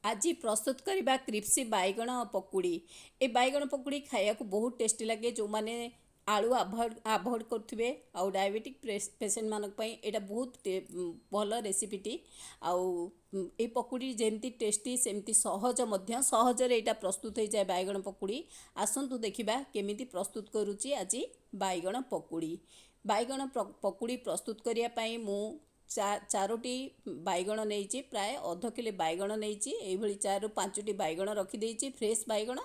आज प्रस्तुत करवा क्रिप्सी बैगण पकुड़ी। ए बैगण पकुड़ी खाया को बहुत टेस्टी लगे। जो मैंने आलू अवॉइड करुवे आउ डायबिटिक पेसेंट मानक एटा बहुत भल रेसिपीटी। आउ ए पकुड़ी जेमती टेस्टी सेमती सहज मध्य सहजरे एटा प्रस्तुत हो जाए बैगण पकुड़ी। आसंतु देखिबा केमिति प्रस्तुत करूची आज बैगण पकुड़ी। बैगण पकुड़ी प्रस्तुत करिया पई मु चारोटी बैगण नहीं प्राय अध किलो बैगण नहीं ये 4 ରୁ 5ଟି बैगण रखीदे फ्रेश बैगण।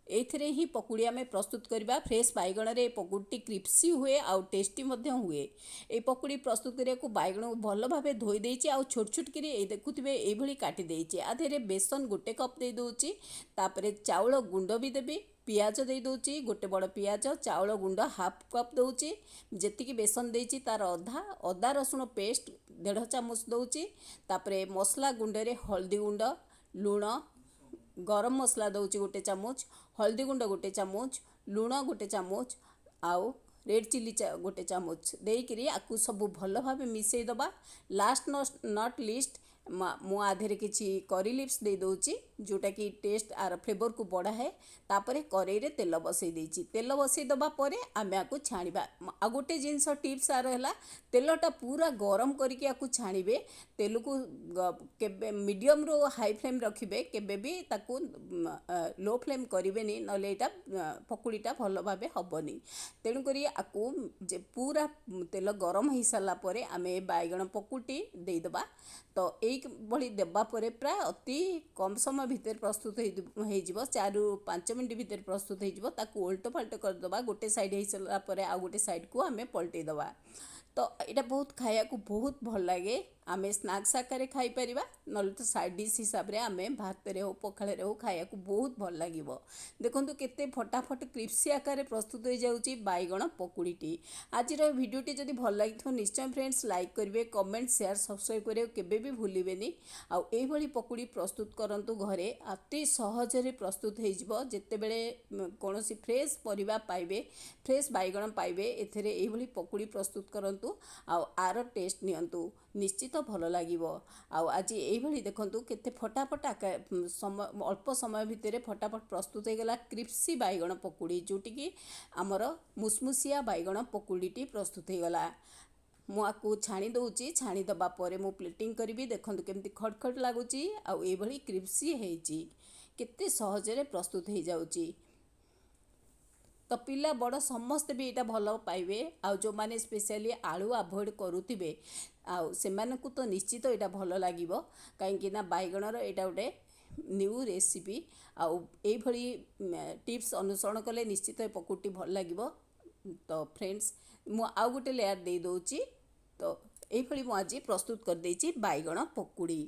एथिरे ही पकुड़ी आम प्रस्तुत करवा। फ्रेश बैगण रे पकुड़ी क्रिप्सी हुए आउ टेस्टी मध्य हुए। ये पकुड़ी प्रस्तुत करिया को बैगण को भल भाव धोई देछि आउ छोट छोट करी ए देखुथिबे ए भली काटी देछि। आधेरे बेसन 1 कप दे दोछि। तापरे चाउल गुंड भी देबी, पियाज दे दोछि, गोटे बड़ पियाज, चाउल गुंड हाफ कप दोछि, जेतिकी बेसन देछि तार अधा, अदा रसुण पेस्ट 1.5 चामच दोछि। तापरे मसला गुंड रे हल्दी गुंड, लूण, गरम मसला दौची 1 चामच, हल्दी गुंड 1 चामच, लूण 1 चामच, आउ रेड चिल्ली 1 चामच देकरी आकु सब भल भाव मिसई दबा। लास्ट नॉट लीस्ट मु आधेरे किछि करी लिप्स दे दोछि जोटा कि टेस्ट आर फ्लेवर को बढ़ा है। तापरे करेई रे तेल बसई देछि। तेल बसई दबा परे आमे आकु छाणीबा। आ गोटे जिंस टिप्स आर हैला तेलटा पूरा गरम करके आकु छाणीबे। तेल को केबे मीडियम रो हाई फ्लेम रखिबे, केबे भी ताकु लो फ्लेम करिवेनी नले एटा पकुड़ीटा भल भाबे हबनी। तेणु करी आकु जे पूरा तेल गरम हो सारा परे आमे बैगण पकुड़ी दे दबा। तो एक भली देबा परे प्राय अति कम समय भितर प्रस्तुत हो जिवो। 4 ରୁ 5 मिनट भितर प्रस्तुत हो जिवो। ताकु उल्टो फाल्टो कर दबा। गोटे साइड हो सारा परे आ गोटे साइड को आमे पलटै दबा। तो यहाँ बहुत खाया को बहुत भल लगे। आमे स्नैक्स आकार खाई परिबा नल तो साइड डिश हिसाब रे आमे भात रे हो पखाल रे हो खाया को बहुत भल लागिवो। देखंतु केते फटाफट क्रिप्सी आकार प्रस्तुत हो जाउची बैगण पकुड़ीटी। आज भिडियोटी जदि भल लागिथो निश्चय फ्रेंड्स लाइक करिवे, कमेंट शेयर सब्सक्राइब करिवे केबे भी भूलिबेनी। आउ एई भली पकुड़ी प्रस्तुत करंतु घरे अति सहज रे प्रस्तुत हो जिवो। जेते बेले कोनोसी फ्रेश परिबा पाइबे, फ्रेश बैगण पाइबे, एथरे एई भली पकुड़ी प्रस्तुत करंतु आउ आर टेस्ट नियंतु निश्चित भल लागिवो। आउ आज एई भली देखंतु केते फटाफट समय अल्प समय भितर फटाफट प्रस्तुत हो गला क्रिप्सी बैगण पकुड़ी, जोटी की आमर मुसमुसिया बैगण पकुड़ीटी प्रस्तुत हो गला। मु आकु छाणी दउची। छाणी दबा परे मु प्लेटिंग करिवि। देखंतु केमती खटखट लागुची आउ एई भली क्रिप्सी हेची। केते सहजरे प्रस्तुत हो जाउची। तो पिला बड़ समस्ते भी यहाँ भल पाइबे। आउ जो माने स्पेशली आलू अवॉइड करुथिबे आउ सेमानकु तो निश्चित यहाँ भल लागिवो। काहेकि ना बैगणर यहाँ गोटे न्यू रेसिपी आउ एई भली टिप्स अनुसरण कले निश्चित पकुड़ी भल लागिवो। तो फ्रेंड्स मु आउ गोटे लेयर दे दोची। तो एई भली मु आज प्रस्तुत कर देची बैगण पकुड़ी।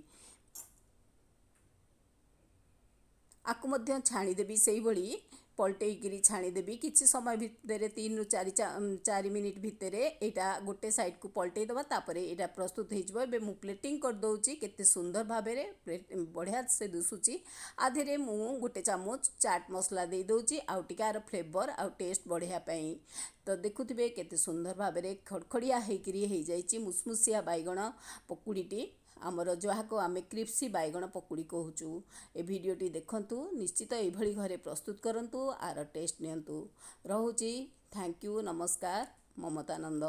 आकु मध्य छाणी देबी सेई भली पलटेकरी छाणी देबी। किछि समय भितर 3 ରୁ 4 मिनिट भितर यहाँ गोटे साइड को पलटै दबा। तापरे यहाँ प्रस्तुत हो जिवो। एबे मु प्लेटिंग कर दउची। केते सुंदर भाबे रे बढ़िया से दुसुची। आधेरे मु 1 चामच चाट मसला दे दउची आउ टिकार फ्लेवर आउ टेस्ट बढ़िया पई। तो देखुथिबे केते सुंदर भाबे रे खड़खड़िया हेकरी हे जाइची मुसमुसिया बैगण पकुड़ीटी आमर जहाँ को आमे क्रिप्सी बैगण पकुड़ी कहूचु। ए भिडियोटी देखंतु निश्चित एभली घरे प्रस्तुत करंतु आर टेस्ट नियंतु। रहुची। Thank you. नमस्कार। ममता नंद।